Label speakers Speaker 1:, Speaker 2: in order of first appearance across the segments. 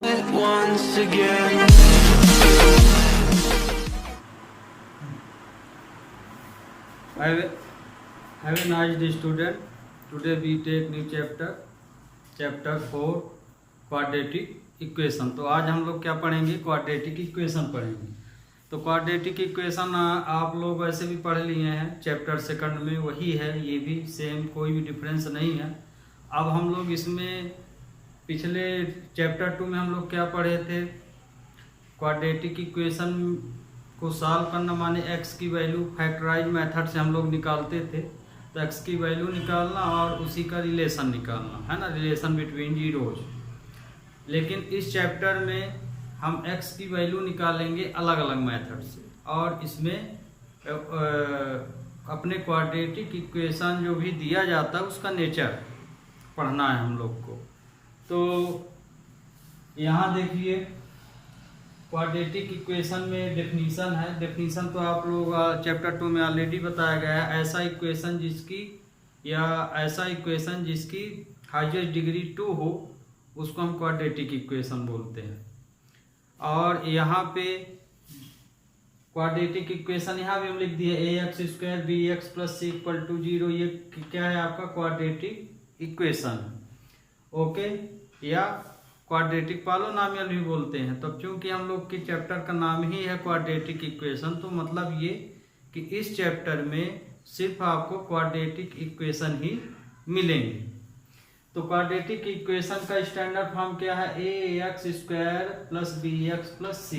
Speaker 1: once again.
Speaker 2: Have a nice day, student. Today we take new chapter 4 quadratic equation. तो आज हम लोग क्या पढ़ेंगे? क्वाड्रेटिक इक्वेशन पढ़ेंगे। तो क्वाड्रेटिक इक्वेशन आप लोग वैसे भी पढ़ लिए हैं, चैप्टर सेकंड में वही है, ये भी सेम, कोई भी डिफरेंस नहीं है। अब हम लोग इसमें पिछले चैप्टर 2 में हम लोग क्या पढ़े थे? क्वाड्रेटिक इक्वेशन को सॉल्व करना माने x की वैल्यू फैक्टराइज मेथड से हम लोग निकालते थे। तो x की वैल्यू निकालना और उसी का रिलेशन निकालना है ना, रिलेशन बिटवीन जीरोज। लेकिन इस चैप्टर में हम x की वैल्यू निकालेंगे अलग अलग मेथड से, और इसमें अपने क्वाड्रेटिक इक्वेशन जो भी दिया जाता है उसका नेचर पढ़ना है हम लोग को। तो यहाँ देखिए, क्वाड्रेटिक इक्वेशन में डेफिनीशन है। डेफिनीशन तो आप लोग चैप्टर 2 में ऑलरेडी बताया गया है। ऐसा इक्वेशन जिसकी हाईएस्ट डिग्री 2 हो उसको हम क्वाड्रेटिक इक्वेशन बोलते हैं। और यहाँ पे क्वाड्रेटिक इक्वेशन यहाँ भी हम लिख दिए ax² bx + c = 0। ये क्या है? आपका क्वाड्रेटिक इक्वेशन, ओके, या क्वाड्रेटिक पॉलिनोमियल भी बोलते हैं। तो क्योंकि हम लोग के चैप्टर का नाम ही है क्वाड्रेटिक इक्वेशन, तो मतलब ये कि इस चैप्टर में सिर्फ आपको क्वाड्रेटिक इक्वेशन ही मिलेंगे। तो क्वाड्रेटिक इक्वेशन का स्टैंडर्ड फॉर्म क्या है? ax² + bx + c,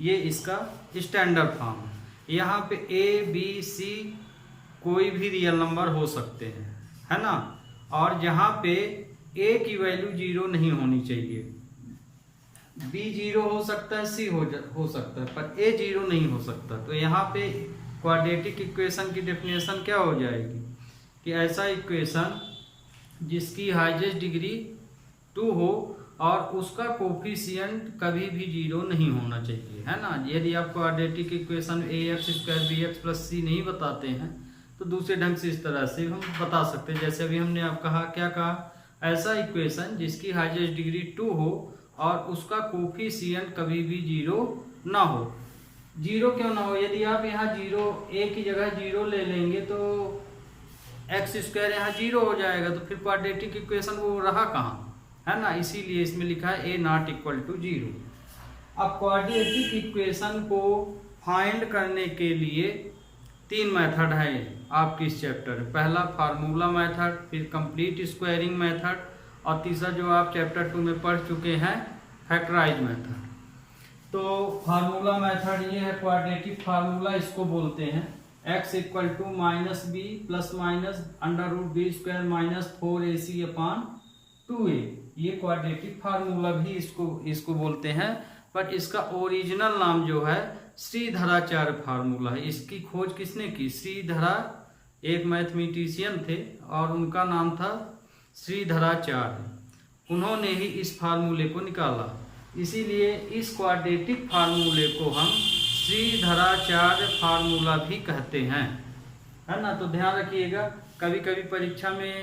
Speaker 2: ये इसका स्टैंडर्ड फॉर्म है। यहाँ पे a b c कोई भी रियल नंबर हो सकते हैं, है ना। और जहाँ पे a की वैल्यू 0 नहीं होनी चाहिए। b 0 हो सकता है, c हो सकता है, पर a 0 नहीं हो सकता। तो यहाँ पे क्वाड्रेटिक इक्वेशन की डेफिनेशन क्या हो जाएगी कि ऐसा इक्वेशन जिसकी हाईएस्ट डिग्री 2 हो और उसका कोफिशिएंट कभी भी 0 नहीं होना चाहिए, है ना। यदि आप quadratic equation ax² bx + c नहीं बताते हैं तो दूसरे ढंग से इस तरह से हम बता सकते हैं। जैसे अभी हमने आप कहा, क्या कहा? ऐसा इक्वेशन जिसकी हाईएस्ट डिग्री 2 हो और उसका कोफिशिएंट कभी भी 0 ना हो। 0 क्यों ना हो? यदि आप यहाँ 0 a की जगह 0 ले लेंगे तो x² यहाँ 0 हो जाएगा, तो फिर क्वाड्रेटिक इक्वेशन वो रहा कहाँ, है ना। इसीलिए इसमें लिखा है a ≠ 0। अब क्वाड्रेटिक इक्वेशन को फाइंड करने के लिए 3 मेथड है आपके इस चैप्टर में। पहला फार्मूला मेथड, फिर कंप्लीट स्क्वायरिंग मेथड, और तीसरा जो आप चैप्टर 2 में पढ़ चुके हैं, फैक्टराइज मेथड। तो फार्मूला मेथड ये है, क्वाड्रेटिक फार्मूला इसको बोलते हैं। x = -b ± √b² - 4ac/2a, ये क्वाड्रेटिक फार्मूला भी इसको बोलते हैं। बट इसका ओरिजिनल नाम जो है श्रीधराचार्य फार्मूला है। इसकी खोज किसने की? श्रीधरा, एक मैथमेटिशियन थे और उनका नाम था श्रीधराचार्य। उन्होंने ही इस फार्मूले को निकाला, इसीलिए इस क्वाड्रेटिक फार्मूले को हम श्रीधराचार्य फार्मूला भी कहते हैं, है ना। तो ध्यान रखिएगा, कभी कभी परीक्षा में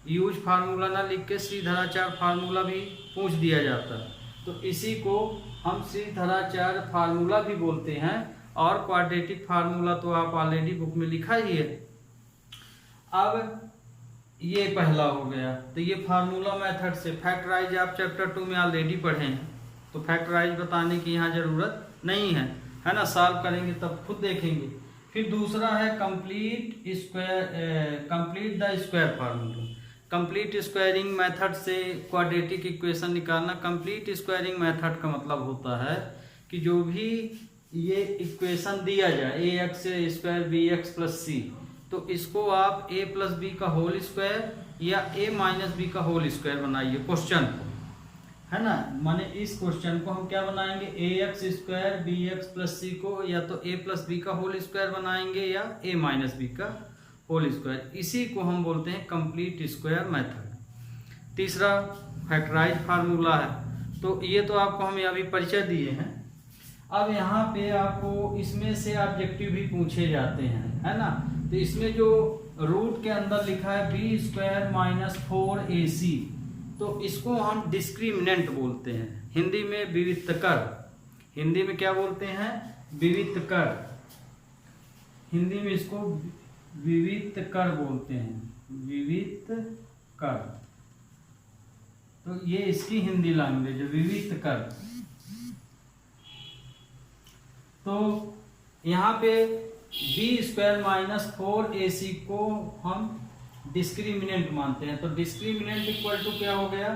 Speaker 2: यूज फार्मूला ना लिख के श्रीधराचार्य फार्मूला भी पूछ दिया जाता है। तो इसी को हम श्रीधराचार्य फार्मूला भी बोलते हैं। और क्वाड्रेटिक फार्मूला तो आप ऑलरेडी बुक में लिखा ही है। अब ये पहला हो गया। तो ये फार्मूला मेथड से फैक्टराइज आप चैप्टर 2 में ऑलरेडी पढ़े हैं, तो फैक्टराइज बताने की यहाँ जरूरत नहीं है ना। सॉल्व करेंगे तब खुद देखेंगे। फिर दूसरा है complete the square formula. Complete squaring method से क्वाड्रेटिक इक्वेशन निकालना। कंप्लीट स्क्वायरिंग मेथड का मतलब होता है कि जो भी ये इक्वेशन दिया जाए ax² bx + c, तो इसको आप a + b का होल स्क्वायर या a - b का होल स्क्वायर बनाइए क्वेश्चन को, है ना। माने इस क्वेश्चन को हम क्या बनाएंगे? ax² bx + c को या तो a + b का होल स्क्वायर बनाएंगे या a - b का होल स्क्वायर। इसी को हम बोलते हैं कंप्लीट स्क्वायर मेथड। तीसरा फैक्टराइज फार्मूला है। तो ये तो आपको हम अभी परिचय दिए हैं। अब यहाँ पे आपको इसमें से ऑब्जेक्टिव भी पूछे जाते हैं, है ना। तो इसमें जो रूट के अंदर लिखा है b² - 4ac, तो इसको हम डिस्क्रिमिनेंट बोलते हैं, हिंदी में विविक्तकर। हिंदी में क्या बोलते हैं? विविक्तकर। हिंदी में इसको विविक्तकर बोलते हैं, विविक्तकर। तो ये इसकी हिंदी लैंग्वेज है, विविक्तकर। तो यहाँ पे b² माइनस 4ac को हम डिस्क्रिमिनेंट मानते हैं। तो डिस्क्रिमिनेंट इक्वल टू क्या हो गया?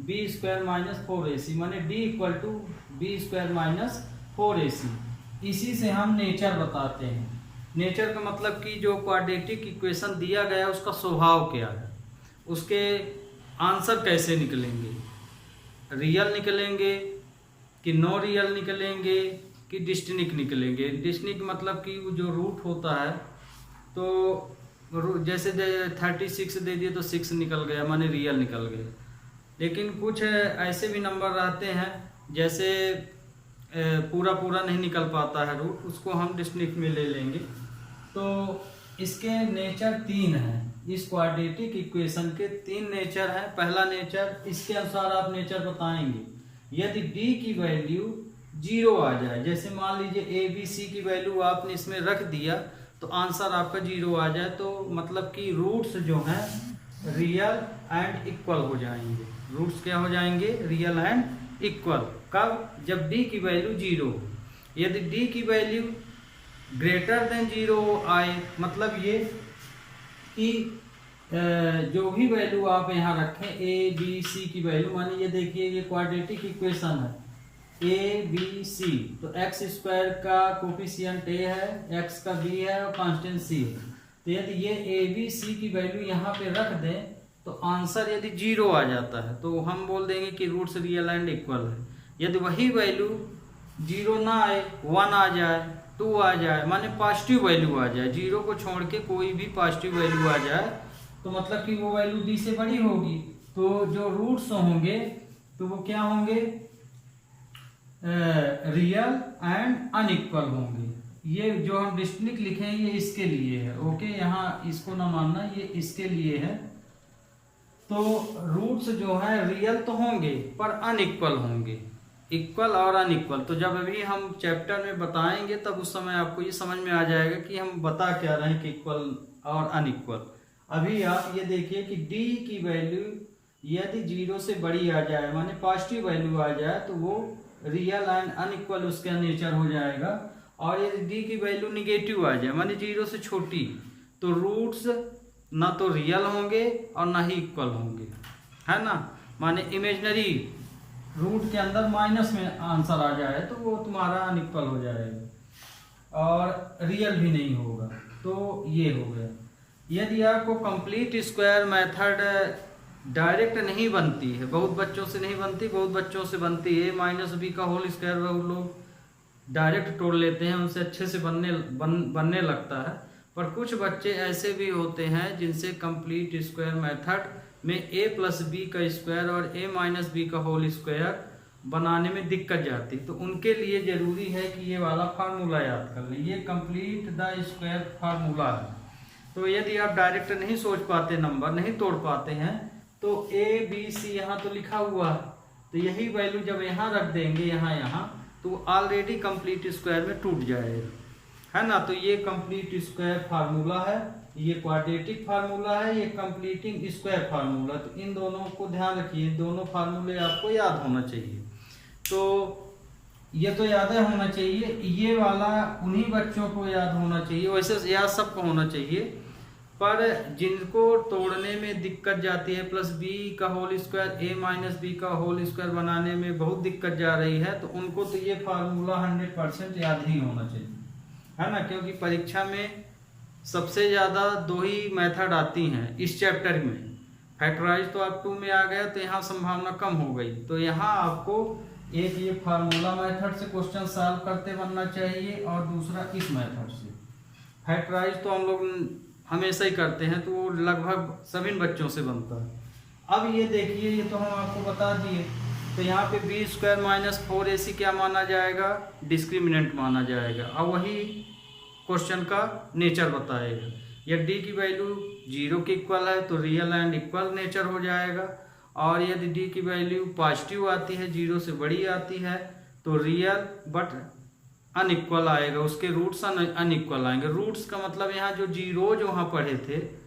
Speaker 2: b² माइनस 4ac, माने d equal to b² minus 4ac। इसी से हम नेचर बताते हैं। नेचर का मतलब कि जो क्वाड्रेटिक इक्वेशन दिया गया है उसका स्वभाव क्या है, उसके आंसर कैसे निकलेंगे, रियल निकलेंगे कि नो रियल निकलेंगे कि डिस्टिंक्ट निकलेंगे। डिस्टिंक्ट मतलब कि जो रूट होता है, तो जैसे 36 दे दिए तो 6 निकल गया, माने रियल निकल गया। लेकिन कुछ ऐसे भी नंबर रहते हैं जैसे पूरा पूरा नहीं निकल पाता है रूट, उसको हम डिस्टिंक्ट में ले लेंगे। तो इसके नेचर 3 हैं। इस क्वाड्रेटिक इक्वेशन के 3 नेचर हैं। पहला नेचर, इसके अनुसार आप नेचर बताएंगे, यदि d की वैल्यू 0 आ जाए, जैसे मान लीजिए a b c की वैल्यू आपने इसमें रख दिया तो आंसर आपका 0 आ जाए, तो मतलब कि रूट्स जो हैं रियल एंड इक्वल हो जाएंगे। रूट्स क्या हो जाएंगे? Real and equal. कब? जब d की वैल्यू 0। यदि d की वैल्यू ग्रेटर देन 0 आए, मतलब ये कि जो भी वैल्यू आप यहाँ रखें a b c की वैल्यू, मानिए ये देखिए ये क्वाड्रेटिक इक्वेशन है a b c, तो x² का कोफिशिएंट a है, x का b है और कांस्टेंट c है। तो यदि ये a b c की वैल्यू यहाँ पे रख दें तो आंसर यदि 0 आ जाता है तो हम बोल देंगे कि रूट्स रियल एंड इक्वल है। यदि वही वैल्यू 0 ना आए, 1 आ जाए, 2 आ जाए, माने पॉजिटिव वैल्यू आ जाए, 0 को छोड़ के कोई भी पॉजिटिव वैल्यू आ जाए, तो मतलब कि वो वैल्यू d से बड़ी होगी, तो जो रूट्स होंगे तो वो क्या होंगे? रियल एंड अनइक्वल होंगे। ये जो हम डिस्टिंक्ट लिखे हैं ये इसके लिए है, ओके, यहाँ इसको ना मानना, ये इसके लिए है। तो रूट्स जो है रियल तो होंगे पर अनइक्वल होंगे, इक्वल और अनइक्वल। तो जब अभी हम चैप्टर में बताएंगे तब उस समय आपको ये समझ में आ जाएगा कि हम बता क्या रहे हैं कि इक्वल और अनइक्वल। अभी आप ये देखिए कि d की वैल्यू यदि 0 से बड़ी आ जाए, माने पॉजिटिव वैल्यू आ जाए, तो वो रियल एंड अनइक्वल उसका नेचर हो जाएगा। और यदि d की वैल्यू निगेटिव आ जाए, माने 0 से छोटी, तो रूट्स ना तो रियल होंगे और ना ही इक्वल होंगे, है ना। माने इमेजिनरी रूट के अंदर माइनस में आंसर आ जाए तो वो तुम्हारा अनइक्वल हो जाएगा और रियल भी नहीं होगा। तो ये हो गया। यदि आपको कंप्लीट स्क्वायर मेथड डायरेक्ट नहीं बनती है, बहुत बच्चों से नहीं बनती, बहुत बच्चों से बनती है, -b का होल स्क्वायर वो लोग डायरेक्ट तोड़ लेते हैं, उनसे अच्छे से बनने लगता है। पर कुछ बच्चे ऐसे भी होते हैं जिनसे कंप्लीट स्क्वायर मेथड में a + b का स्क्वायर और a - b का होल स्क्वायर बनाने में दिक्कत जाती, तो उनके लिए ज़रूरी है कि ये वाला फार्मूला याद कर लें। ये कंप्लीट द स्क्वायर फार्मूला है। तो यदि आप डायरेक्ट नहीं सोच पाते, नंबर नहीं तोड़ पाते हैं, तो a b c यहाँ तो लिखा हुआ है, तो यही वैल्यू जब यहाँ रख देंगे यहाँ तो ऑलरेडी कंप्लीट स्क्वायर में टूट जाएगा, है ना। तो ये कंप्लीट स्क्वायर फार्मूला है, ये क्वाड्रेटिक फार्मूला है, ये कंप्लीटिंग स्क्वायर फार्मूला। तो इन दोनों को ध्यान रखिए, दोनों फार्मूले आपको याद होना चाहिए। तो ये तो याद होना चाहिए, ये वाला उन्हीं बच्चों को याद होना चाहिए, वैसे याद सबको होना चाहिए, पर जिनको तोड़ने में दिक्कत जाती है, +b का होल स्क्वायर a - b का होल स्क्वायर बनाने में बहुत दिक्कत जा रही है, तो उनको तो ये फार्मूला 100% याद ही होना चाहिए, है ना। क्योंकि परीक्षा में सबसे ज़्यादा 2 ही मेथड आती हैं इस चैप्टर में। फैक्टराइज तो आप 2 में आ गया तो यहाँ संभावना कम हो गई। तो यहाँ आपको एक ये फार्मूला मेथड से क्वेश्चन सॉल्व करते बनना चाहिए और दूसरा इस मेथड से। फैक्टराइज तो हम लोग हमेशा ही करते हैं, तो वो लगभग सभी बच्चों से बनता है। अब ये देखिए, ये तो हम आपको बता दिए। तो यहाँ पे b² - 4ac क्या माना जाएगा? डिस्क्रिमिनेंट माना जाएगा, और वही क्वेश्चन का नेचर बताएगा। या d की वैल्यू 0 के इक्वल है तो रियल एंड इक्वल नेचर हो जाएगा, और यदि डी की वैल्यू पॉजिटिव आती है, 0 से बड़ी आती है, तो रियल बट अनइक्वल आएगा, उसके रूट्स अनइक्वल आएंगे। रूट्स का मतलब यहाँ जो जीरोज वहाँ पढ़े थे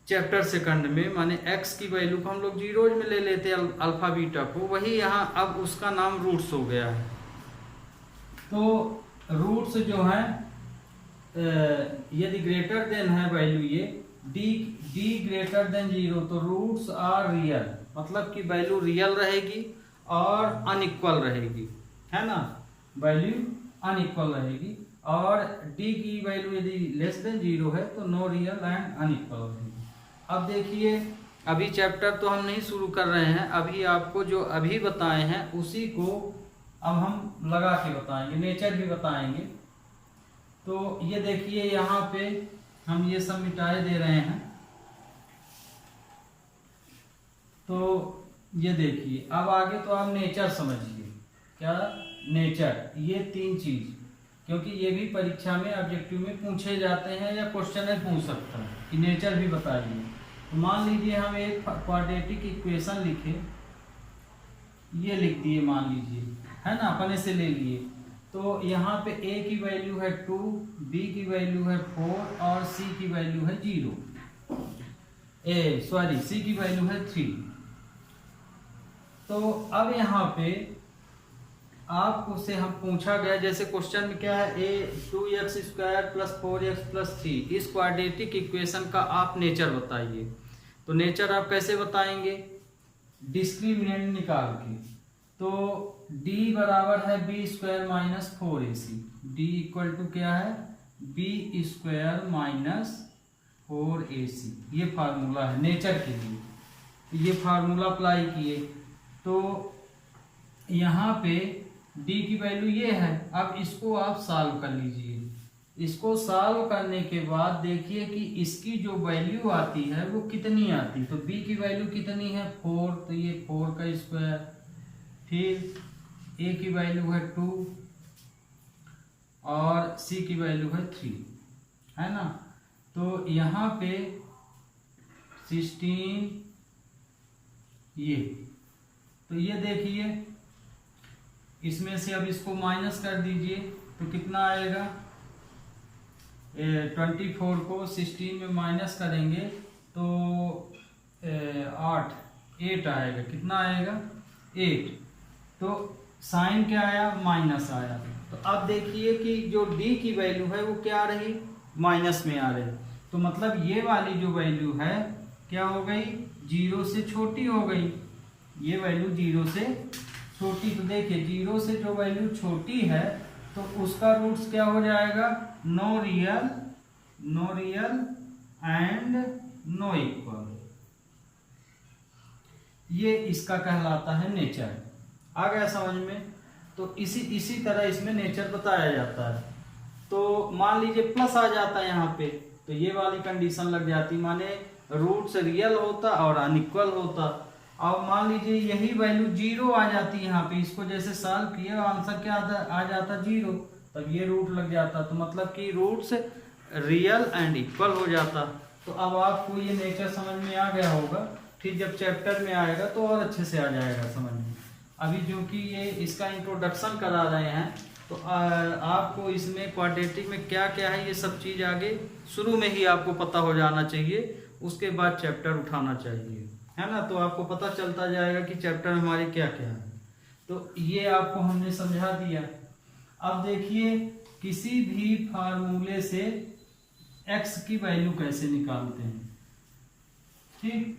Speaker 2: चैप्टर सेकंड में, माने x की वैल्यू को हम लोग जीरोज में ले लेते हैं अल्फा बीटा को, वही यहाँ अब उसका नाम रूट्स हो गया है। तो रूट्स जो है यदि ग्रेटर देन है वैल्यू ये डी ग्रेटर देन 0, तो रूट्स आर रियल, मतलब कि वैल्यू रियल रहेगी और अनइक्वल रहेगी, है ना, वैल्यू अनइक्वल रहेगी। और डी की वैल्यू यदि लेस देन 0 है तो नो रियल एंड अनइक्वल रहेगी। अब देखिए, अभी चैप्टर तो हम नहीं शुरू कर रहे हैं, अभी आपको जो अभी बताए हैं उसी को अब हम लगा के बताएंगे, नेचर भी बताएंगे। तो ये देखिए यहाँ पे हम ये सब मिटाए दे रहे हैं। तो ये देखिए, अब आगे तो आप नेचर समझिए, क्या नेचर, ये 3 चीज, क्योंकि ये भी परीक्षा में ऑब्जेक्टिव में पूछे जाते हैं या क्वेश्चन में पूछ सकता है कि नेचर भी बताइए। तो मान लीजिए हम एक क्वाड्रेटिक इक्वेशन लिखे, ये लिख दिए मान लीजिए, है ना, अपने से ले लिए। तो यहाँ पे a की वैल्यू है 2, b की वैल्यू है 4 और c की वैल्यू है 0, c की वैल्यू है 3। तो अब यहाँ पे आपको से हम पूछा गया, जैसे क्वेश्चन में क्या है, a2x² + 4x + 3, इस क्वाड्रेटिक इक्वेशन का आप नेचर बताइए। तो नेचर आप कैसे बताएंगे, डिस्क्रिमिनेंट निकाल के। तो d बराबर है b² - 4ac, d equal to क्या है, b² - 4ac, ये फार्मूला है नेचर के लिए। ये फार्मूला अप्लाई किए, तो यहाँ पे d की वैल्यू ये है। अब इसको आप सॉल्व कर लीजिए। इसको सॉल्व करने के बाद देखिए कि इसकी जो वैल्यू आती है वो कितनी आती। तो b की वैल्यू कितनी है, 4, तो ये 4 का स्क्वायर, फिर a की वैल्यू है 2 और c की वैल्यू है 3, है ना। तो यहाँ पे 16, ये, तो ये देखिए, इसमें से अब इसको माइनस कर दीजिए तो कितना आएगा, 24 को 16 में माइनस करेंगे तो 8 आएगा, कितना आएगा, 8। तो साइन क्या आया, माइनस आया। तो अब देखिए कि जो d की वैल्यू है वो क्या रही, माइनस में आ रही। तो मतलब ये वाली जो वैल्यू है क्या हो गई, 0 से छोटी हो गई, ये वैल्यू 0 से छोटी। तो देखिए 0 से जो वैल्यू छोटी है तो उसका रूट्स क्या हो जाएगा, no real and no equal, ये इसका कहलाता है नेचर। आ गया समझ में। तो इसी तरह इसमें नेचर बताया जाता है। तो मान लीजिए प्लस आ जाता है यहाँ पे, तो ये वाली कंडीशन लग जाती, माने रूट्स रियल होता और अनइक्वल होता। और मान लीजिए यही वैल्यू 0 आ जाती है यहाँ पे, इसको जैसे सॉल्व किया आंसर क्या आ जाता 0, तब ये रूट लग जाता। तो मतलब कि रूट्स रियल एंड इक्वल हो जाता। तो अब आपको ये नेचर समझ में आ गया होगा, फिर जब चैप्टर में आएगा तो और अच्छे से आ जाएगा समझ में। अभी जो कि ये इसका इंट्रोडक्शन करा रहे हैं, तो आपको इसमें क्वाड्रेटिक में क्या क्या है ये सब चीज़ आगे शुरू में ही आपको पता हो जाना चाहिए, उसके बाद चैप्टर उठाना चाहिए, है ना। तो आपको पता चलता जाएगा कि चैप्टर हमारे क्या क्या है। तो ये आपको हमने समझा दिया। अब देखिए किसी भी फार्मूले से x की वैल्यू कैसे निकालते हैं, ठीक।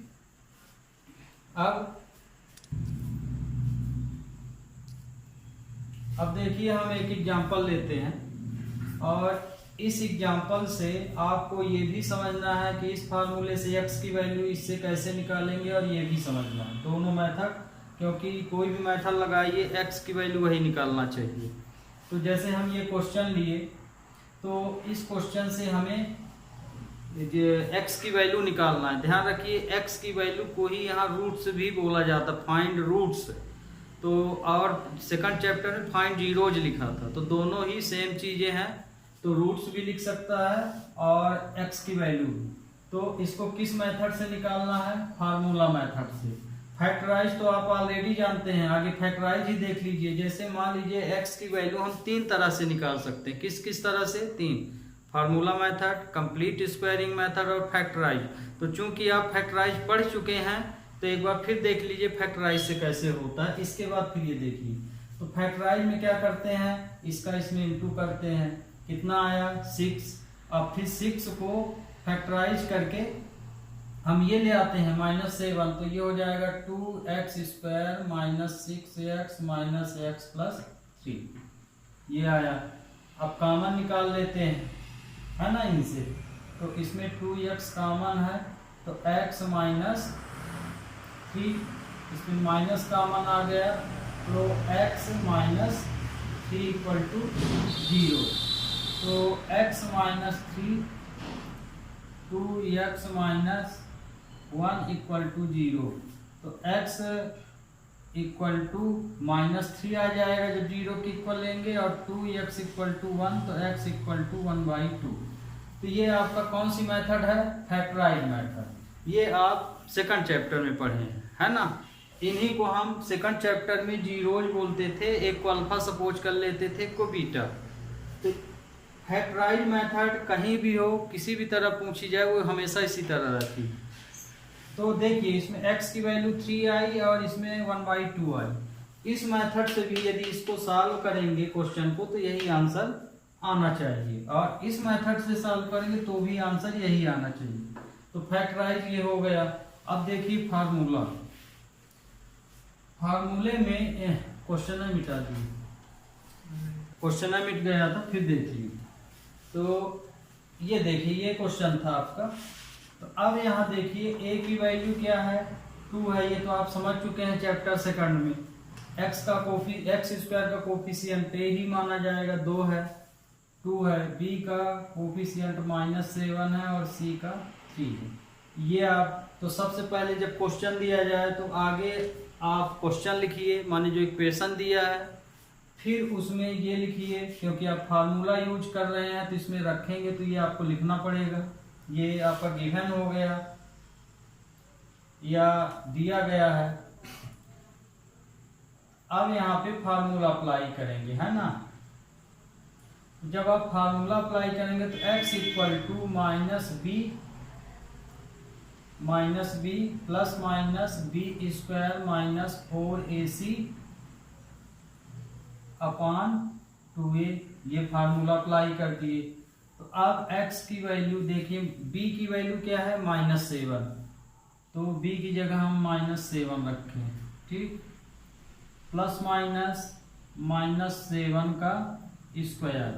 Speaker 2: अब देखिए हम एक एग्जांपल लेते हैं और इस एग्जांपल से आपको ये भी समझना है कि इस फार्मूले से x की वैल्यू इससे कैसे निकालेंगे, और ये भी समझना है दोनों मेथड, क्योंकि कोई भी मेथड लगाइए x की वैल्यू वही निकालना चाहिए। तो जैसे हम ये क्वेश्चन लिए, तो इस क्वेश्चन से हमें x की वैल्यू निकालना है। ध्यान रखिए x की वैल्यू को ही यहाँ रूट्स भी बोला जाता, फाइंड रूट्स। तो और सेकंड चैप्टर में फाइंड जीरोज लिखा था, तो दोनों ही सेम चीजें हैं। तो रूट्स भी लिख सकता है और x की वैल्यू। तो इसको किस मेथड से निकालना है, फार्मूला मेथड से। फैक्टराइज तो आप ऑलरेडी जानते हैं, आगे फैक्टराइज ही देख लीजिए। जैसे मान लीजिए x की वैल्यू हम 3 तरह से निकाल सकते हैं। किस किस तरह से? 3, formula method, complete squaring method और फैक्टराइज। तो चूंकि आप फैक्टराइज पढ़ चुके हैं तो एक बार फिर देख लीजिए फैक्टराइज से कैसे होता है, इसके बाद फिर ये देखिए। तो फैक्टराइज में क्या करते हैं, इसका इसमें इंटू करते हैं, कितना आया 6। अब फिर 6 को फैक्टराइज करके हम ये ले आते हैं -7, तो ये हो जाएगा 2x² - 6x - x + 3, ये आया। अब कॉमन निकाल लेते हैं, है ना, इनसे। तो इसमें 2x कॉमन है तो x - 3, इसमें माइनस कॉमन आ गया तो x - 3 = 0। तो x - 3 2x - 1 = 0। तो x = -3 आ जाएगा जब 0 के इक्वल लेंगे, और 2x = 1 तो x = 1/2। तो ये आपका कौन सी मेथड है? Factorise method. ये आप सेकंड चैप्टर में पढ़े हैं, है ना। इन्हीं को हम सेकंड चैप्टर में जीरोज बोलते थे, एक को अल्फा सपोज कर लेते थे, एक को बीटा। तो फैक्टराइज मेथड कहीं भी हो, किसी भी तरह पूछी जाए, वो हमेशा इसी तरह रहती है। तो देखिए इसमें x की वैल्यू 3 आई और इसमें 1/2 आई। इस मेथड से भी यदि इसको सॉल्व करेंगे क्वेश्चन को तो यही आंसर आना चाहिए, और इस मेथड से सॉल्व करेंगे तो भी आंसर यही आना चाहिए। तो फैक्टराइज ये हो गया। अब देखिए फार्मूला, फार्मूले में क्वेश्चन मिटा दिए, क्वेश्चन मिट गया था, फिर देखिए। तो ये देखिए ये क्वेश्चन था आपका। तो अब यहाँ देखिए a की वैल्यू क्या है, 2 है, ये तो आप समझ चुके हैं चैप्टर सेकंड में। x का कोफिशिएंट a ही माना जाएगा, 2 है, 2 है। b का कोफिशिएंट -7 है और c का 3 है। ये आप तो सबसे पहले जब क्वेश्चन दिया जाए तो आगे आप क्वेश्चन लिखिए, माने जो इक्वेशन दिया है, फिर उसमें ये लिखिए, क्योंकि आप फार्मूला यूज कर रहे हैं तो इसमें रखेंगे तो ये आपको लिखना पड़ेगा। ये आपका गिवन हो गया या दिया गया है। अब यहाँ पे फार्मूला अप्लाई करेंगे, है ना। जब आप फार्मूला अप्लाई करेंगे तो x = -b + -b² - 4ac / 2a, ये फार्मूला अप्लाई कर दिए। तो अब x की वैल्यू देखिए, b की वैल्यू क्या है -7, तो b की जगह हम -7 रखें, ठीक, ± -7 का स्क्वायर।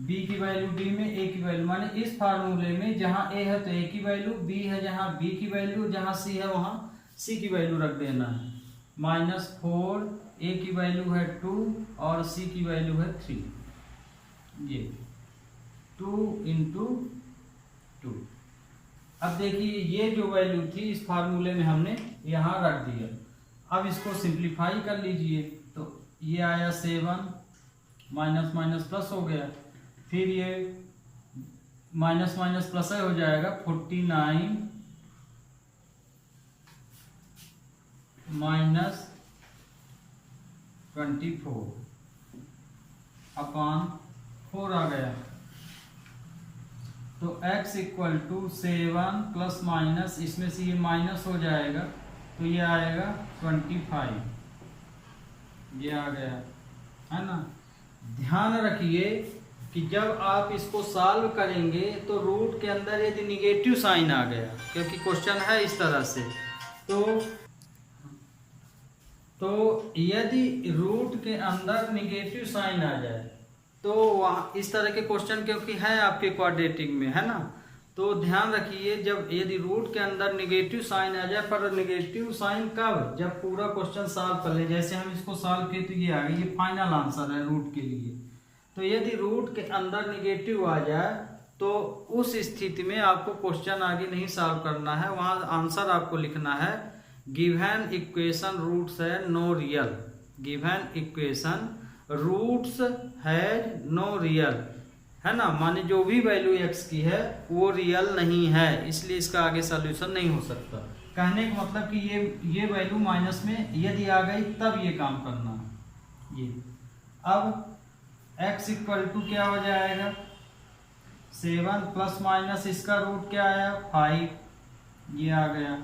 Speaker 2: b की वैल्यू d में a की वैल्यू, माने इस फार्मूले में जहां a है तो a की वैल्यू, b है जहां b की वैल्यू, जहां c है वहां c की वैल्यू रख देना है। -4, a की वैल्यू है 2 और c की वैल्यू है 3। ये 2 × 2। अब देखिए ये जो वैल्यू थी इस फार्मूले में हमने यहाँ रख दिया। अब इसको सिंप्लीफाई कर लीजिए, तो ये आया 7, माइनस माइनस प्लस हो गया, फिर ये माइनस माइनस प्लस हो जाएगा 49 - 24 / 4 आ गया। तो x = 7 ± इसमें से ये माइनस हो जाएगा तो ये आएगा 25, ये आ गया, है ना। ध्यान रखिए कि जब आप इसको सॉल्व करेंगे तो रूट के अंदर यदि निगेटिव साइन आ गया, क्योंकि क्वेश्चन है इस तरह से, तो यदि रूट के अंदर निगेटिव साइन आ जाए तो वहाँ इस तरह के क्वेश्चन क्योंकि है आपके क्वाड्रेटिक में, है ना, तो ध्यान रखिए जब यदि रूट के अंदर निगेटिव साइन आ जाए, पर निगेटिव साइन कब, जब पूरा क्वेश्चन सॉल्व कर ले। जैसे हम इसको सॉल्व किए तो ये आ गया, ये फाइनल आंसर है रूट के लिए। तो यदि रूट के अंदर निगेटिव आ जाए तो उस स्थिति में आपको क्वेश्चन आगे नहीं सॉल्व करना है, वहाँ आंसर आपको लिखना है गिवन इक्वेशन रूट्स है no real, given equation roots has no real, है ना, माने जो भी वैल्यू x की है वो रियल नहीं है, इसलिए इसका आगे सॉल्यूशन नहीं हो सकता। कहने का मतलब कि ये वैल्यू माइनस में यदि आ गई तब ये काम करना है। ये अब x इक्वल टू क्या हो जाएगा 7 प्लस माइनस इसका रूट क्या आया 5, ये आ गया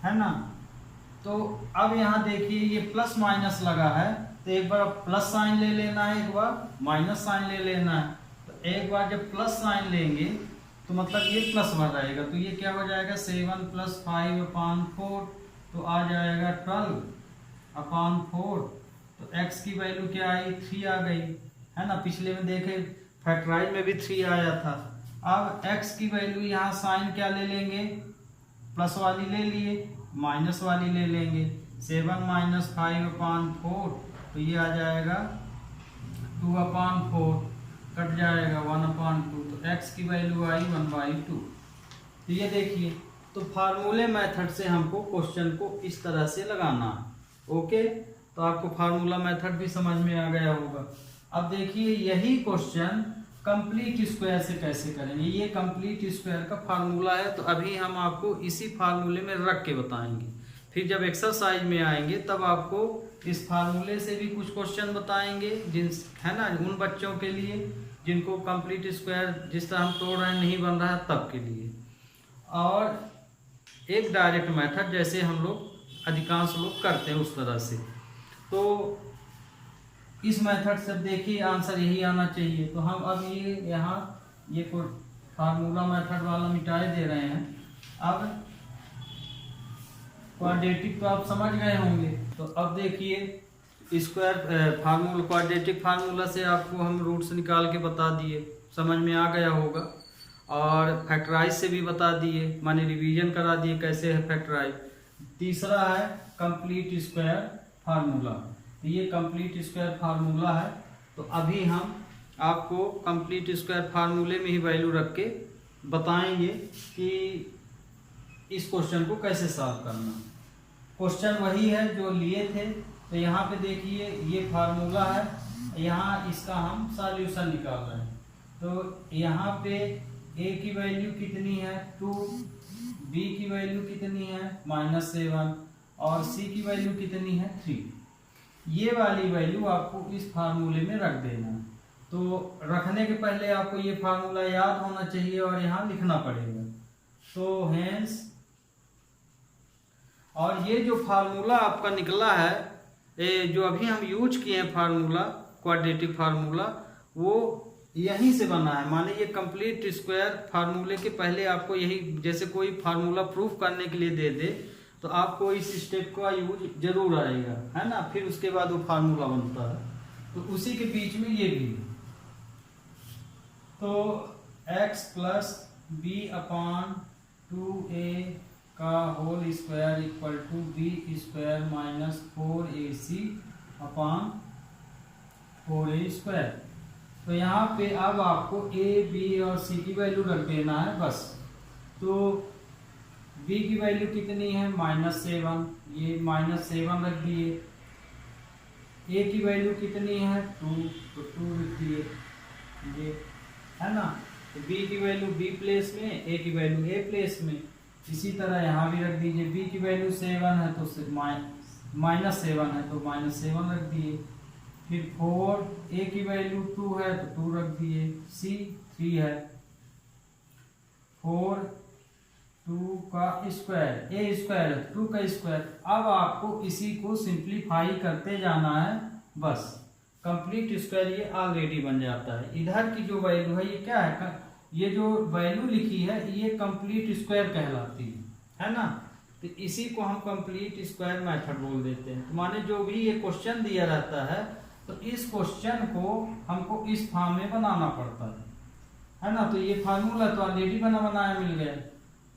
Speaker 2: है ना। तो अब यहाँ देखिए ये प्लस माइनस लगा है, तो एक बार प्लस साइन ले लेना है, एक बार माइनस साइन ले लेना है। तो एक बार जब प्लस साइन लेंगे तो मतलब ये प्लस में रहेगा, तो ये क्या हो जाएगा 7 प्लस 5/4, तो आ जाएगा 12/4। तो x की वैल्यू क्या आई 3 आ गई है ना। पिछले में देखे फैक्टराइज में भी 3 आया था। अब x की वैल्यू यहाँ साइन क्या ले लेंगे, प्लस वाली ले लिए, माइनस वाली ले लेंगे। 7 माइनस 5/4, तो ये आ जाएगा 2/4, कट जाएगा 1/2, तो x की वैल्यू आई 1/2। तो ये देखिए, तो फार्मूले मेथड से हमको क्वेश्चन को इस तरह से लगाना है। ओके, तो आपको फार्मूला मेथड भी समझ में आ गया होगा। अब देखिए यही क्वेश्चन कंप्लीट स्क्वायर से कैसे करेंगे। ये कंप्लीट स्क्वायर का फार्मूला है, तो अभी हम आपको इसी फार्मूले में रख के बताएंगे। फिर जब एक्सरसाइज में आएंगे तब आपको इस फार्मूले से भी कुछ क्वेश्चन बताएंगे, जिन है ना उन बच्चों के लिए जिनको कंप्लीट स्क्वायर जिस तरह हम तोड़ रहे हैं नहीं बन रहा है तब के लिए, और एक डायरेक्ट मेथड जैसे हम लोग अधिकांश लोग करते हैं उस तरह से। तो इस मेथड से देखिए आंसर यही आना चाहिए। तो हम अब ये यहाँ ये फार्मूला मेथड वाला मिटाए दे रहे हैं। अब क्वाड्रेटिक तो आप समझ गए होंगे, तो अब देखिए स्क्वायर फार्मूला क्वाड्रेटिक फार्मूला से आपको हम रूट्स निकाल के बता दिए, समझ में आ गया होगा। और फैक्टराइज से भी बता दिए, माने रिवीजन करा दिए कैसे है फैक्टराइज। तीसरा है कंप्लीट स्क्वायर फार्मूला। तो ये कंप्लीट स्क्वायर फार्मूला है, तो अभी हम आपको कंप्लीट स्क्वायर फार्मूले में ही वैल्यू रख के बताएंगे कि इस क्वेश्चन को कैसे सॉल्व करना। क्वेश्चन वही है जो लिए थे। तो यहाँ पे देखिए ये फार्मूला है, यहाँ इसका हम सॉल्यूशन निकाल रहे हैं। तो यहाँ पे a की वैल्यू कितनी है 2, b की वैल्यू कितनी है -7 और c की वैल्यू कितनी है 3। ये वाली वैल्यू आपको इस फार्मूले में रख देना। तो रखने के पहले आपको ये फार्मूला याद होना चाहिए और यहाँ लिखना पड़ेगा। तो हेंस, और ये जो फार्मूला आपका निकला है जो अभी हम यूज किए हैं फार्मूला क्वाड्रेटिक फार्मूला, वो यहीं से बना है। माने ये कंप्लीट स्क्वायर फार्मूले के पहले आपको यही, जैसे कोई फार्मूला प्रूफ करने के लिए दे दे तो आपको इस स्टेप का यूज जरूर आएगा, है ना। फिर उसके बाद वो फार्मूला बनता है, तो उसी के बीच में ये भी। तो x प्लस b/2a का whole square equal to b square minus 4ac/4a²। तो यहाँ पे अब आपको a, b और c की वैल्यू रख देना है बस। तो b की वैल्यू कितनी है -7, ये -7 रख दिए। a की वैल्यू कितनी है 2, तो 2 रख दिए, ये है ना। तो b की वैल्यू b प्लेस में, a की वैल्यू a प्लेस में। इसी तरह यहाँ भी रख दीजिए। b की वैल्यू 7 है तो -7 है तो -7 रख दिए। फिर 4, a की वैल्यू 2 है तो 2 रख दिए। c 3 है, 4 2 का स्क्वायर, a स्क्वायर है 2 का स्क्वायर। अब आपको इसी को सिंप्लीफाई करते जाना है बस। कंप्लीट स्क्वायर ये ऑलरेडी बन जाता है। इधर की जो वैल्यू है ये क्या है, ये जो वैल्यू लिखी है ये कंप्लीट स्क्वायर कहलाती है ना। तो इसी को हम कंप्लीट स्क्वायर मेथड बोल देते हैं। तो माने जो भी ये क्वेश्चन दिया रहता है तो इस क्वेश्चन को हमको इस फॉर्म में बनाना पड़ता है ना। तो ये फार्मूला तो ऑलरेडी बनाया मिल गया,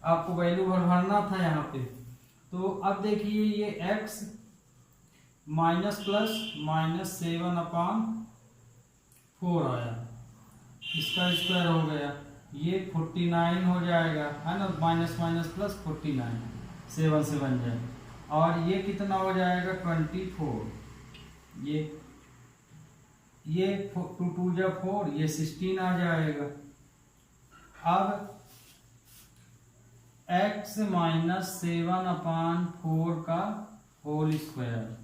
Speaker 2: आपको वैल्यू भरना था यहाँ पे। तो अब देखिए ये x माइनस प्लस -7/4 आया, इसका स्क्वायर हो गया, ये 49 हो जाएगा, है ना। माइनस माइनस प्लस 49, 7 से बन जाए। और ये कितना हो जाएगा 24, ये 2 2 जा 4, ये 16 आ जाएगा। अब x माइनस 7/4 का होल स्क्वायर।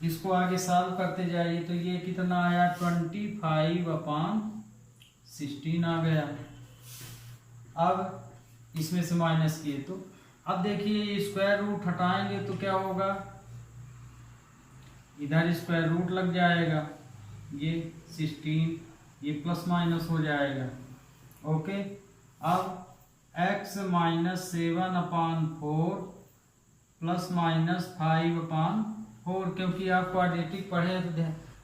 Speaker 2: इसको आगे सॉल्व करते जाइए तो ये कितना आया 25/16 आ गया। अब इसमें से माइनस किए तो अब देखिए ये स्क्वायर रूट हटाएंगे तो क्या होगा, इधर स्क्वायर रूट लग जाएगा, ये 16 ये प्लस माइनस हो जाएगा। ओके, अब x माइनस 7/4 प्लस माइनस 5/4, क्योंकि आप क्वाड्रेटिक पढ़े हैं तो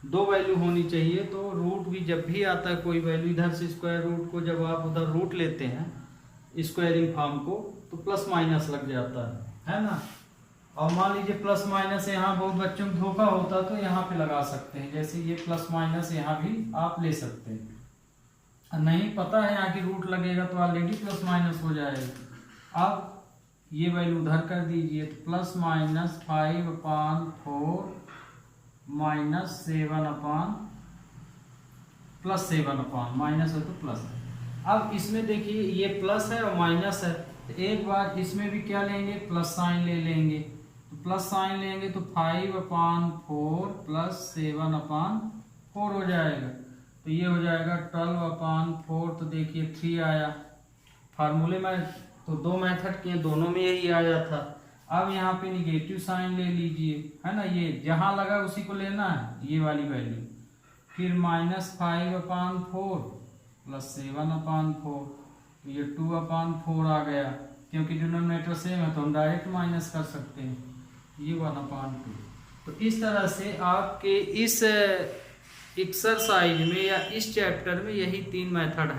Speaker 2: दो वैल्यू होनी चाहिए, तो रूट भी जब भी आता है कोई वैल्यू इधर से स्क्वायर रूट को जब आप उधर रूट लेते हैं स्क्वायरिंग फॉर्म को तो प्लस माइनस लग जाता है ना। और मान लीजिए प्लस माइनस यहाँ बहुत बच्चों को धोखा होता है तो यहाँ पे लगा सकते हैं, जैसे ये प्लस माइनस यहाँ भी आप ले सकते हैं। नहीं पता है यहाँ की रूट लगेगा तो ऑलरेडी प्लस माइनस हो जाएगा। अब ये वैल्यू उधर कर दीजिए तो प्लस माइनस 5/4 माइनस 7/+7 माइनस है तो प्लस है। अब इसमें देखिए ये प्लस है और माइनस है, तो एक बार इसमें भी क्या लेंगे प्लस साइन ले लेंगे, तो प्लस साइन लेंगे तो 5/4 प्लस 7/4 हो जाएगा, तो ये हो जाएगा 12/4। तो देखिए 3 आया फार्मूले में, तो दो मेथड किए दोनों में यही आया था। अब यहाँ पे निगेटिव साइन ले लीजिए, है ना, ये जहाँ लगा उसी को लेना है ये वाली वैल्यू, फिर माइनस 5/4 प्लस 7/4, ये 2/4 आ गया, क्योंकि डिनोमिनेटर सेम है तो हम डायरेक्ट माइनस कर सकते हैं, ये 1/2। तो इस तरह से आपके इस एक्सरसाइज में या इस चैप्टर में यही 3 मेथड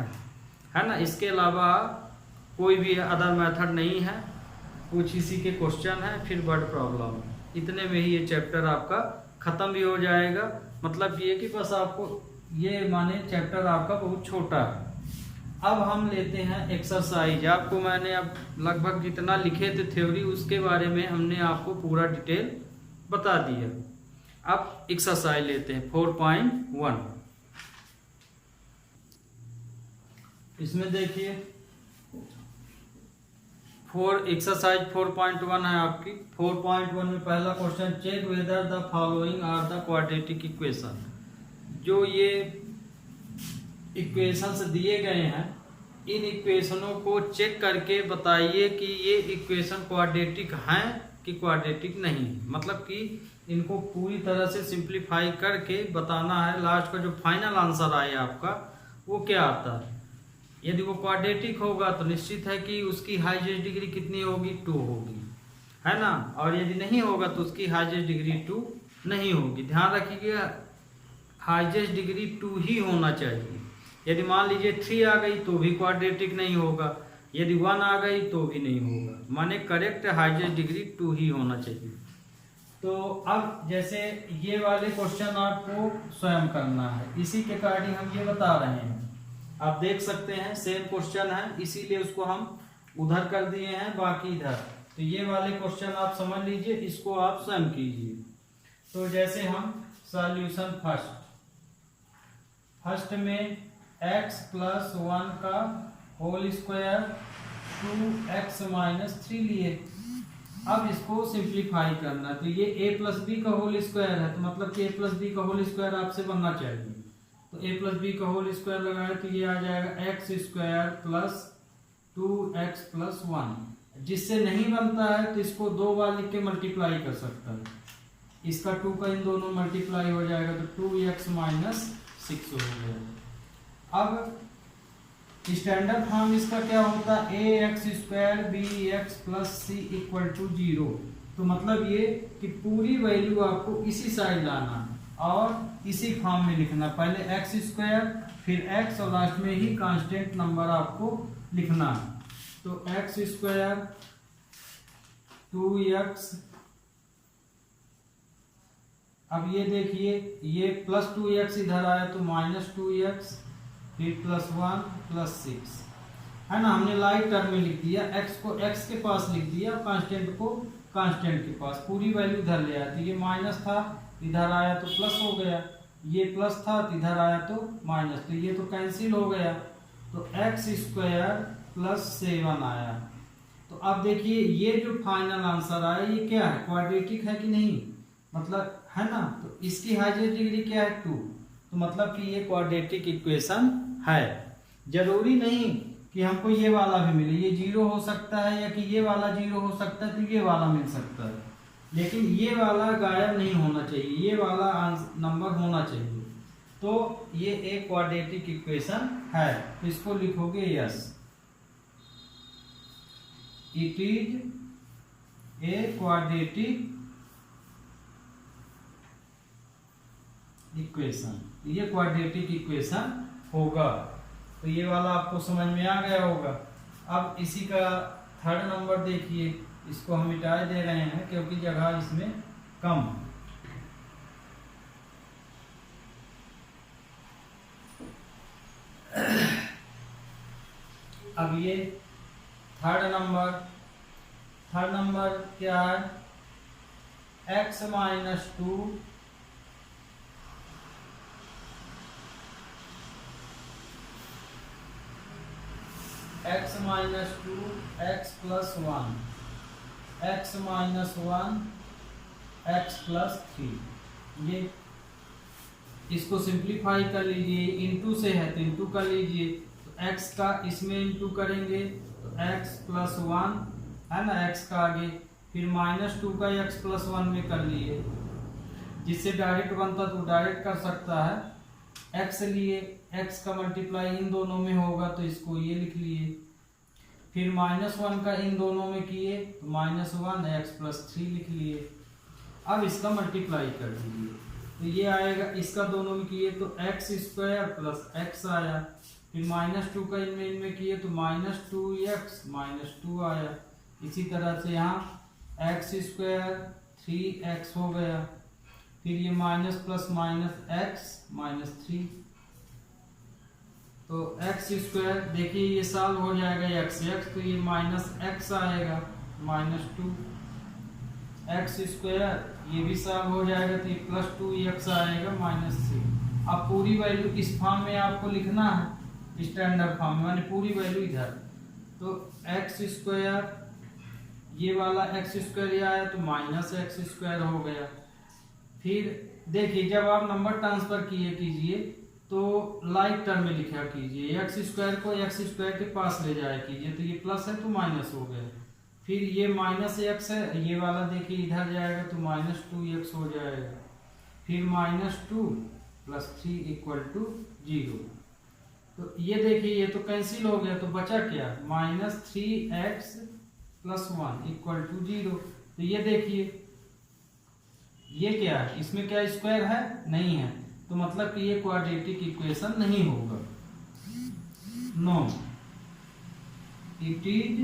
Speaker 2: है ना। इसके अलावा कोई भी अदर मेथड नहीं है, कुछ इसी के क्वेश्चन है, फिर वर्ड प्रॉब्लम, इतने में ही ये चैप्टर आपका ख़त्म भी हो जाएगा। मतलब ये कि बस आपको ये माने चैप्टर आपका बहुत छोटा है। अब हम लेते हैं एक्सरसाइज। आपको मैंने अब लगभग जितना लिखे थे थ्योरी उसके बारे में हमने आपको पूरा डिटेल बता दिया। अब एक्सरसाइज लेते हैं 4.1। इसमें देखिए एक्सरसाइज 4.1 है आपकी। 4.1 में पहला question, check whether the following are the quadratic equation. जो ये इक्वेशंस दिए गए हैं इन इक्वेशनों को चेक करके बताइए कि ये इक्वेशन क्वाड्रेटिक हैं कि क्वाड्रेटिक नहीं। मतलब कि इनको पूरी तरह से सिंप्लीफाई करके बताना है, लास्ट का जो फाइनल आंसर आए आपका वो क्या आता है। यदि वो क्वाड्रेटिक होगा तो निश्चित है कि उसकी हाईएस्ट डिग्री कितनी होगी 2 होगी, है ना, और यदि नहीं होगा तो उसकी हाईएस्ट डिग्री 2 नहीं होगी। ध्यान रखिएगा हाईएस्ट डिग्री 2 ही होना चाहिए। यदि मान लीजिए 3 आ गई तो भी क्वाड्रेटिक नहीं होगा, यदि 1 आ गई तो भी नहीं होगा, माने करेक्ट हाईएस्ट डिग्री 2 ही होना चाहिए। तो अब जैसे ये वाले क्वेश्चन आपको स्वयं करना है, इसी के अकॉर्डिंग हम ये बता रहे हैं। आप देख सकते हैं सेम क्वेश्चन है, इसीलिए उसको हम उधर कर दिए हैं, बाकी इधर। तो ये वाले क्वेश्चन आप समझ लीजिए, इसको आप स्वयं कीजिए। तो जैसे हम सॉल्यूशन फर्स्ट में x + 1 का होल स्क्वायर 2x - 3 लिए। अब इसको सिंप्लीफाई करना है, तो ये a + b का होल स्क्वायर है, तो मतलब कि a + b का होल स्क्वायर आपसे बनना चाहिए। तो a + b का होल स्क्वायर लगाए तो ये आ जाएगा x² + 2x + 1। जिससे नहीं बनता है तो इसको 2 बार लिख के मल्टीप्लाई कर सकता है, इसका 2 का इन दोनों मल्टीप्लाई हो जाएगा तो 2x - 6 हो गया। अब स्टैंडर्ड फॉर्म इसका क्या होता है, ax² bx + c = 0। तो मतलब ये कि पूरी वैल्यू आपको इसी साइड लाना और इसी फॉर्म में लिखना, पहले x² फिर x और लास्ट में ही कांस्टेंट नंबर आपको लिखना है। तो x² 2x, अब ये देखिए ये +2x इधर आया तो -2x, फिर +1 + 6, है ना। हमने लाइक टर्म में लिख दिया, x को x के पास लिख दिया, कांस्टेंट को कांस्टेंट के पास, पूरी वैल्यू इधर ले आया। तो ये माइनस था इधर आया तो प्लस हो गया, ये प्लस था तो इधर आया तो माइनस, तो ये तो कैंसिल हो गया। तो x² + 7 आया। तो अब देखिए ये जो फाइनल आंसर आया ये क्या है, क्वाड्रेटिक है कि नहीं, मतलब है ना। तो इसकी हाईएस्ट डिग्री क्या है 2, तो मतलब कि ये क्वाड्रेटिक इक्वेशन है। जरूरी नहीं कि हमको ये वाला भी मिले, ये 0 हो सकता है या कि ये वाला 0 हो सकता है, तो ये वाला मिल सकता है, लेकिन ये वाला गायब नहीं होना चाहिए, ये वाला नंबर होना चाहिए। तो ये एक क्वाड्रेटिक इक्वेशन है, तो इसको लिखोगे yes, it is a quadratic equation, ये क्वाड्रेटिक इक्वेशन होगा। तो ये वाला आपको समझ में आ गया होगा। अब इसी का थर्ड नंबर देखिए, इसको हम मिटा दे रहे हैं क्योंकि जगह इसमें कम। अब ये थर्ड नंबर क्या है, x minus 2 x minus 2 x plus 1 x minus 1 x plus 3। ये इसको सिंप्लीफाई कर लीजिए, इंटू से है तो इंटू कर लीजिए, तो x का इसमें इंटू करेंगे तो x प्लस 1 है ना, x का आगे, फिर माइनस 2 का x प्लस 1 में कर लिए, जिससे डायरेक्ट बनता तो डायरेक्ट कर सकता है। x लिए x का मल्टीप्लाई इन दोनों में होगा तो इसको ये लिख लिए, फिर माइनस 1 का इन दोनों में किए तो माइनस 1 x प्लस 3 लिख लिए। अब इसका मल्टीप्लाई कर दीजिए तो ये आएगा, इसका दोनों में किए तो x स्क्वायर प्लस x आया, फिर माइनस 2 का इनमें किए तो माइनस 2x माइनस 2 आया। इसी तरह से यहाँ x स्क्वायर 3x हो गया, फिर ये minus plus minus x minus 3, तो x स्क्वायर देखिए ये सॉल्व हो जाएगा x तो ये माइनस x आएगा माइनस 2, x स्क्वायर ये भी सॉल्व हो जाएगा तो ये प्लस 2x आएगा माइनस 3। अब पूरी वैल्यू इस फॉर्म में आपको लिखना है, स्टैंडर्ड फॉर्म में, माने पूरी वैल्यू इधर, तो x स्क्वायर ये वाला x स्क्वायर ये आया तो माइनस x स्क्वायर हो गया। फिर देखिए जब आप नंबर ट्रांसफर कीजिए तो लाइक टर्म में लिखा कीजिए, x स्क्वायर को x स्क्वायर के पास ले जाया कीजिए, तो ये प्लस है तो माइनस हो गया, फिर ये माइनस x है, ये वाला देखिए इधर जाएगा तो माइनस 2x हो जाएगा, फिर माइनस 2 प्लस 3 इक्वल टू 0। तो ये देखिए ये तो कैंसिल हो गया, तो बचा क्या, minus 3x plus 1 equal to 0। तो ये देखिए ये क्या है, इसमें क्या स्क्वायर है, नहीं है, तो मतलब कि ये क्वाड्रेटिक इक्वेशन नहीं होगा। No, it is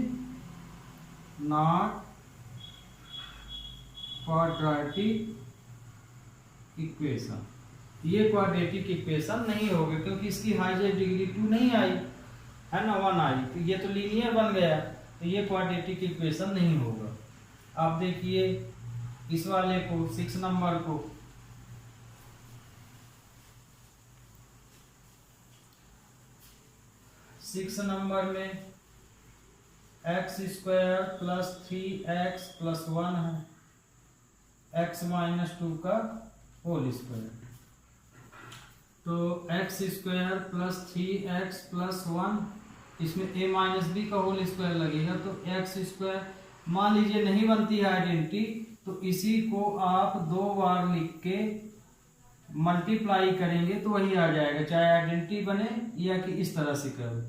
Speaker 2: not quadratic equation, ये क्वाड्रेटिक इक्वेशन नहीं होगा क्योंकि इसकी हाईएस्ट डिग्री 2 नहीं आई है ना, 1 आई, तो ये तो लीनियर बन गया, तो ये क्वाड्रेटिक इक्वेशन नहीं होगा। आप देखिए इस वाले को 6 नंबर को, में x square plus 3x plus 1 है, x माइनस 2 का होल स्क्वायर, तो x square plus 3x plus 1, इसमें a माइनस b का होल स्क्वायर लगेगा, तो x स्क्वायर मान लीजिए नहीं बनती है आइडेंटिटी, तो इसी को आप 2 बार लिख के मल्टीप्लाई करेंगे तो वही आ जाएगा, चाहे आइडेंटिटी बने या कि इस तरह से करो,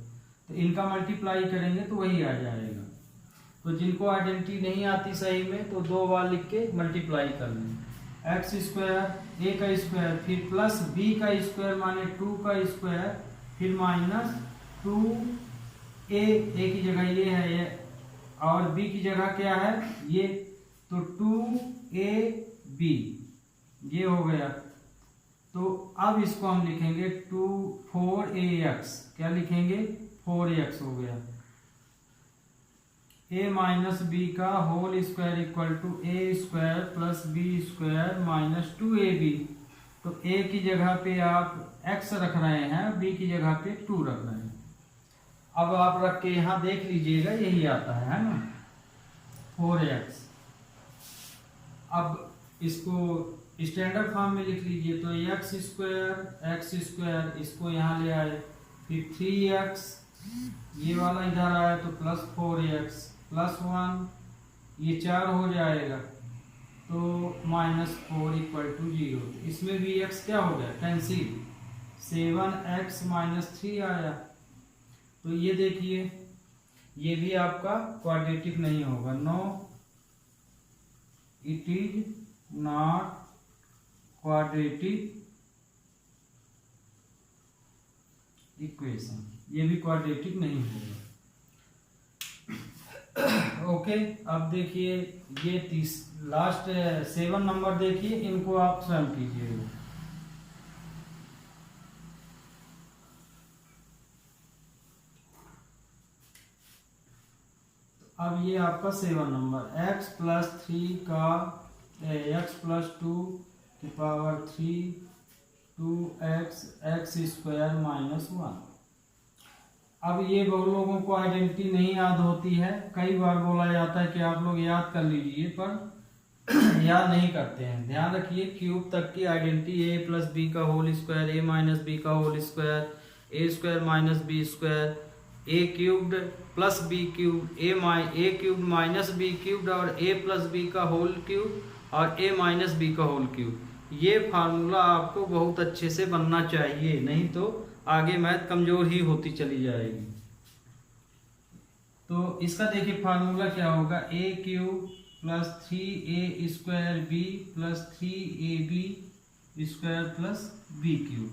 Speaker 2: तो इनका मल्टीप्लाई करेंगे तो वही आ जाएगा। तो जिनको आइडेंटिटी नहीं आती सही में तो 2 बार लिख के मल्टीप्लाई कर लें, एक्स स्क्वायर ए का स्क्वायर फिर प्लस बी का स्क्वायर माने 2 का स्क्वायर फिर माइनस 2 ए की जगह ये है ये, और बी की जगह क्या है ये, तो 2ab ये हो गया। तो अब इसको हम लिखेंगे 4ax, क्या लिखेंगे 4ax हो गया, a माइनस बी का whole square equal to a square plus b square minus 2ab। तो a की जगह पे आप x रख रहे हैं, b की जगह पे 2 रख रहे हैं। अब आप रख के यहाँ देख लीजिएगा यही आता है ना, 4x। अब इसको स्टैंडर्ड फॉर्म में लिख लीजिए, तो x स्क्वायर इसको यहाँ ले आए, फिर 3x ये वाला इधर आया तो प्लस 4x प्लस 1 ये 4 हो जाएगा तो -4 = 0। इसमें भी x क्या हो गया कैंसिल, 7x - 3 आया। तो ये देखिए ये भी आपका क्वाड्रेटिक नहीं होगा, no it is not quadratic equation, ये भी क्वाड्रेटिक नहीं होगा। ओके अब देखिए ये लास्ट 7 नंबर देखिए, इनको आप स्वयं कीजिएगा। अब ये आपका 7 नंबर, x + 3 का x + 2 की पावर 3 2x x² - 1। अब ये बहुत लोगों को आइडेंटिटी नहीं याद होती है, कई बार बोला जाता है कि आप लोग याद कर लीजिए, पर याद नहीं करते हैं। ध्यान रखिए क्यूब तक की आइडेंटिटी a + b का होल स्क्वायर, a - b का whole square, a² - b², a³ + b³ a³ - b³ और a + b का होल क्यूब और a - b का होल क्यूब। ये फार्मूला आपको बहुत अच्छे से बनना चाहिए, नहीं तो आगे मैथ कमजोर ही होती चली जाएगी। तो इसका देखिए फार्मूला क्या होगा, a³ + 3a² b + 3ab² + b³।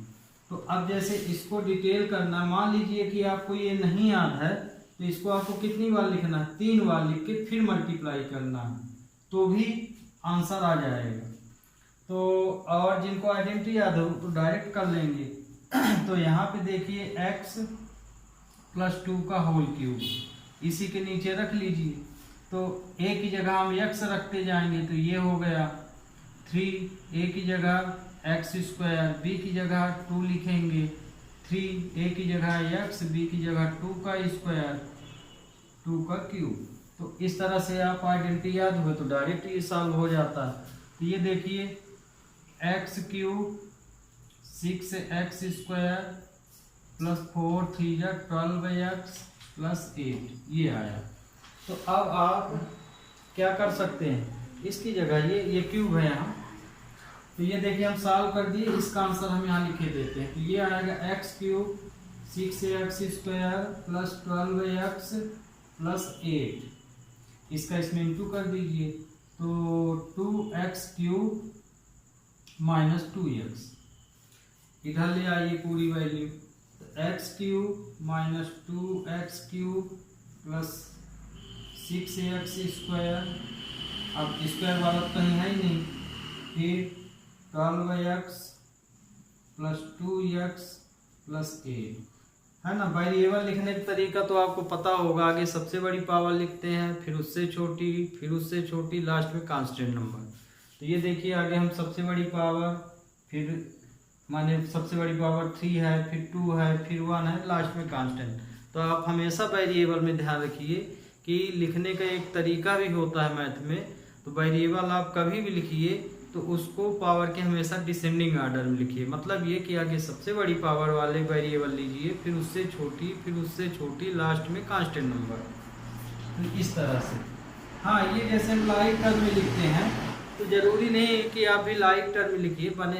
Speaker 2: तो अब जैसे इसको डिटेल करना, मान लीजिए कि आपको ये नहीं याद है तो इसको आपको कितनी बार लिखना है, 3 बार लिख के फिर मल्टीप्लाई करना है तो भी आंसर आ जाएगा। तो और जिनको आइडेंटिटी याद हो तो डायरेक्ट कर लेंगे। तो यहाँ पे देखिए x + 2 का होल क्यूब इसी के नीचे रख लीजिए, तो a की जगह हम x रखते जाएंगे तो ये हो गया 3, a की जगह x², b की जगह 2 लिखेंगे, 3 a की जगह x, b की जगह 2 का स्क्वायर 2 का क्यूब। तो इस तरह से आप आइडेंटिटी याद हुए तो डायरेक्ट ये सॉल्व हो जाता है। तो ये देखिए x³ 6x² + 4 3 12x + 8 ये आया। तो अब आप क्या कर सकते हैं, इसकी जगह ये क्यूब है यहाँ, तो ये देखिए हम सॉल्व कर दिए, इसका आंसर हम यहाँ लिखे देते हैं। तो ये आएगा x³ 6x² + 12x + 8, इसका इसमें इंटू कर दीजिए तो 2x³ - 2x, इधर ले आइए पूरी वैल्यू, तो x³ - 2x³ + 6x², अब स्क्वायर वाला तो कहीं है ही नहीं, फिर 12x + 2x + 8 है ना। वेरिएबल लिखने का तरीका तो आपको पता होगा, आगे सबसे बड़ी पावर लिखते हैं, फिर उससे छोटी, फिर उससे छोटी, लास्ट में कांस्टेंट नंबर। तो ये देखिए आगे हम सबसे बड़ी पावर, फिर माने सबसे बड़ी पावर 3 है, फिर 2 है, फिर 1 है, लास्ट में कांस्टेंट। तो आप हमेशा वेरिएबल में ध्यान रखिए कि लिखने का एक तरीका भी होता है मैथ में, तो वेरिएबल आप कभी भी लिखिए तो उसको पावर के हमेशा डिसेंडिंग ऑर्डर में लिखिए। मतलब ये कि आगे सबसे बड़ी पावर वाले वेरिएबल लीजिए, फिर उससे छोटी, फिर उससे छोटी, लास्ट में कांस्टेंट नंबर, तो इस तरह से। हाँ ये जैसे हम लाइक टर्म में लिखते हैं तो जरूरी नहीं है कि आप भी लाइक टर्म में लिखिए, बने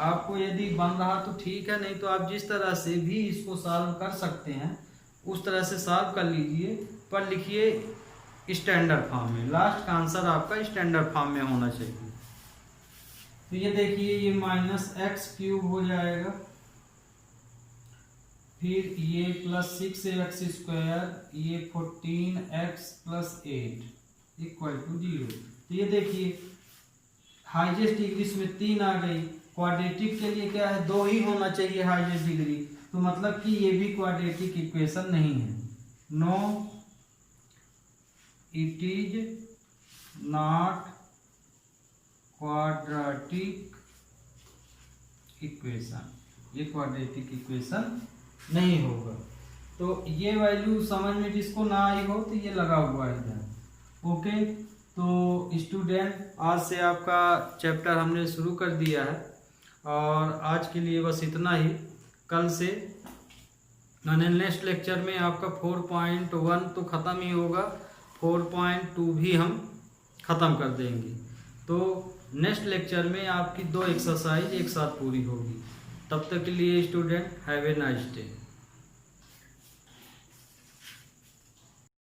Speaker 2: आपको यदि बन रहा तो ठीक है, नहीं तो आप जिस तरह से भी इसको सॉल्व कर सकते हैं उस तरह से सॉल्व कर लीजिए, पर लिखिए स्टैंडर्ड फॉर्म में, लास्ट का आंसर आपका स्टैंडर्ड फॉर्म में होना चाहिए। तो ये देखिए ये -x³ हो जाएगा, फिर ये +6x², ये 14x + 8 = 0। तो ये देखिए हाईएस्ट डिग्री इसमें 3 आ गई, क्वाड्रेटिक के लिए क्या है 2 ही होना चाहिए हाईएस्ट डिग्री, तो मतलब कि ये भी क्वाड्रेटिक इक्वेशन नहीं है, no it is not quadratic equation, ये क्वाड्रेटिक इक्वेशन नहीं होगा। तो ये वैल्यू समझ में जिसको ना आई हो तो ये लगा हुआ है इधर, ओके, तो स्टूडेंट आज से आपका चैप्टर हमने शुरू कर दिया है और आज के लिए बस इतना ही। कल से नेक्स्ट लेक्चर में आपका 4.1 तो ख़त्म ही होगा, 4.2 भी हम ख़त्म कर देंगे। तो नेक्स्ट लेक्चर में आपकी 2 एक्सरसाइज एक साथ पूरी होगी। तब तक के लिए student have a nice day.